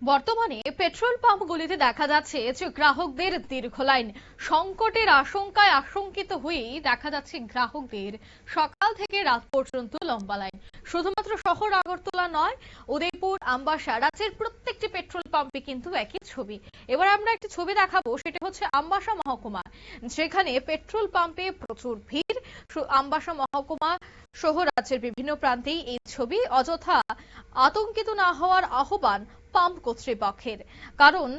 বর্তমানে পেট্রোল পাম্পগুলিতে দেখা যাচ্ছে যে গ্রাহকদের দীর্ঘ লাইন। সংকটের আশঙ্কায় আশঙ্কিত হয়েই দেখা যাচ্ছে গ্রাহকদের সকাল থেকে রাত পর্যন্ত লম্বা লাইন। শুধুমাত্র শহর আগরতলা নয়, উদয়পুর, আমবাসা, রাজ্যের প্রত্যেকটি পেট্রোল পাম্পে কিন্তু একই ছবি। এবার আমরা একটি ছবি দেখাবো, সেটা হচ্ছে আমবাসা মহকুমা, যেখানে পেট্রোল পাম্পে প্রচুর ভিড়। আমবাসা মহকুমা সহ রাজ্যের বিভিন্ন প্রান্তেই এই ছবি। অযথা আতঙ্কিত না হওয়ার আহ্বান পাম্প কর্তৃপক্ষের, কারণ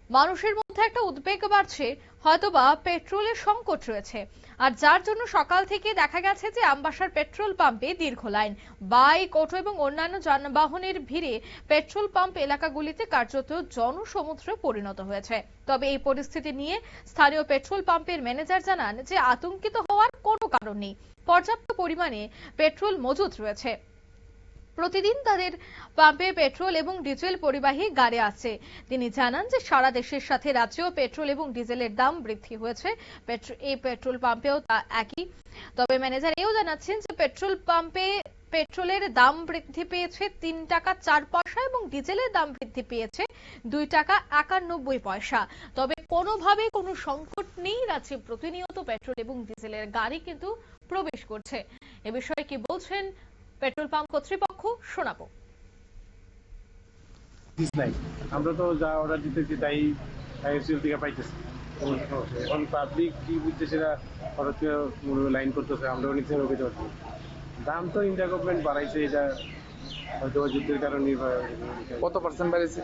মানুষের মধ্যে একটা উদ্বেগ বাড়ছে, হয়তোবা পেট্রোলের সংকট রয়েছে। আর যার জন্য সকাল থেকে দেখা গেছে যে আমবাসার পেট্রোল পাম্পে দীর্ঘ লাইন। বাইক, অটো এবং অন্যান্য যানবাহনের ভিড়ে পেট্রোল পাম্প এলাকাগুলিতে কার্যত জনসমুদ্রে পরিণত হয়েছে। তবে এই পরিস্থিতি নিয়ে স্থানীয় পেট্রোল পাম্পের ম্যানেজার জানান যে আতঙ্কিত হওয়ার কোনো কারণ নেই, পর্যাপ্ত পরিমাণে পেট্রোল মজুত রয়েছে। প্রতিদিন তাদের পাম্পে পেট্রোল এবং ডিজেল পরিবাহী গাড়ি আসছে। তিনি জানান যে সারা দেশের সাথে রাজ্যেও পেট্রোল এবং ডিজেলের দাম বৃদ্ধি হয়েছে, এই পেট্রোল পাম্পেও তা একই। তবে ম্যানেজার এও জানাচ্ছেন যে পেট্রোল পাম্পে পেট্রোলের দাম বৃদ্ধি পেয়েছে 3 টাকা 4 পয়সা এবং ডিজেলের দাম বৃদ্ধি পেয়েছে 2 টাকা 91 পয়সা। তবে কোনোভাবে কোনো সংকট নেই, রাজ্যে প্রতিনিয়ত পেট্রোল এবং ডিজেলের গাড়ি কিন্তু প্রবেশ করছে। এ বিষয়ে কি বলছেন পেট্রোল পাম্প কর্তৃপক্ষ, শোনাবো। আমরা তো যা অর্ডার দিতেছি তাই আইএসএল থেকে পাইতেছি। এখন পাবলিক কি বুঝছে সেটা লাইন করতেছে, আমরাও নিতে হবে পেতে পারছি। দাম তো ইন্ডিয়া গভর্নমেন্ট বাড়াইছে, এটা হয়তো যুদ্ধের কারণে। কত পার্সেন্ট বাড়িয়েছে?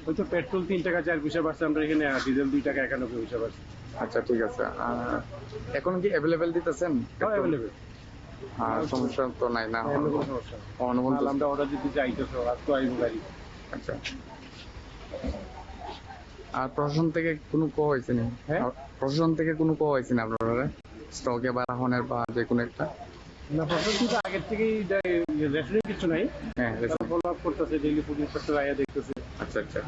হয়তো পেট্রোল 3 টাকা 4 পয়সা বাড়ছে, আমরা এখানে ডিজেল 2 টাকা 91 পয়সা বাড়ছে। আচ্ছা, ঠিক আছে। এখন কি অ্যাভেলেবেল দিতেছেন? অ্যাভেলেবেল, সমস্যা তো নাই না? আমরা অর্ডার দিতে চাইতেছো, আজ তো আইব গাড়ি। আচ্ছা, আর প্রশাসন থেকে কোনো হয়েছে না? প্রশাসন থেকে কোনো হয়েছে না আপনারা স্টকে বা রাখনের বা যে কোনো একটা? না, প্রশাসন তো আগের থেকেই রেশনের কিছু নাই। হ্যাঁ, ফলো আপ করতেছে, ডেইলি ফুড ইন্সপেক্টর আয়া দেখতেছে। আচ্ছা আচ্ছা।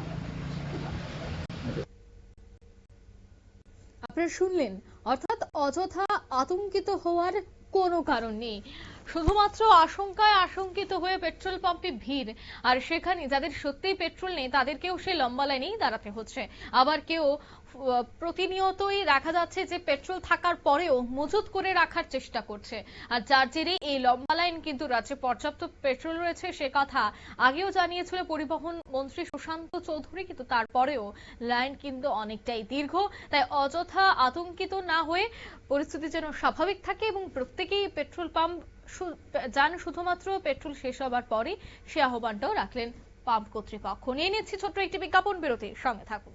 আপনারা শুনলেন, অর্থাৎ অযথা আতঙ্কিত হওয়ার কোনো কারণ নেই। শুধুমাত্র আশঙ্কায় আশঙ্কিত হয়ে পেট্রোল পাম্পে ভিড়, আর সেখানে যাদের সত্যিই পেট্রোল নেই তাদেরকেও সেই লম্বা লাইনেই দাঁড়াতে হচ্ছে। আবার কেউ প্রতিনিয়তই দেখা যাচ্ছে যে পেট্রোল থাকার পরেও মজুত করে রাখার চেষ্টা করছে। আর যার জেরে এই লম্বা লাইন। কিন্তু রাজ্যে পর্যাপ্ত পেট্রোল রয়েছে সে কথা আগেও জানিয়েছিল পরিবহন মন্ত্রী সুশান্ত চৌধুরী, কিন্তু তারপরেও লাইন কিন্তু অনেকটাই দীর্ঘ। তাই অযথা আতঙ্কিত না হয়ে পরিস্থিতি যেন স্বাভাবিক থাকে এবং প্রত্যেকেই পেট্রোল পাম্প যান শুধুমাত্র পেট্রোল শেষ হবার পরে, সে আহ্বানটাও রাখলেন পাম্প কর্তৃপক্ষ। নিয়ে নিচ্ছি ছোট্ট একটি বিজ্ঞাপন বিরতি, সঙ্গে থাকুন।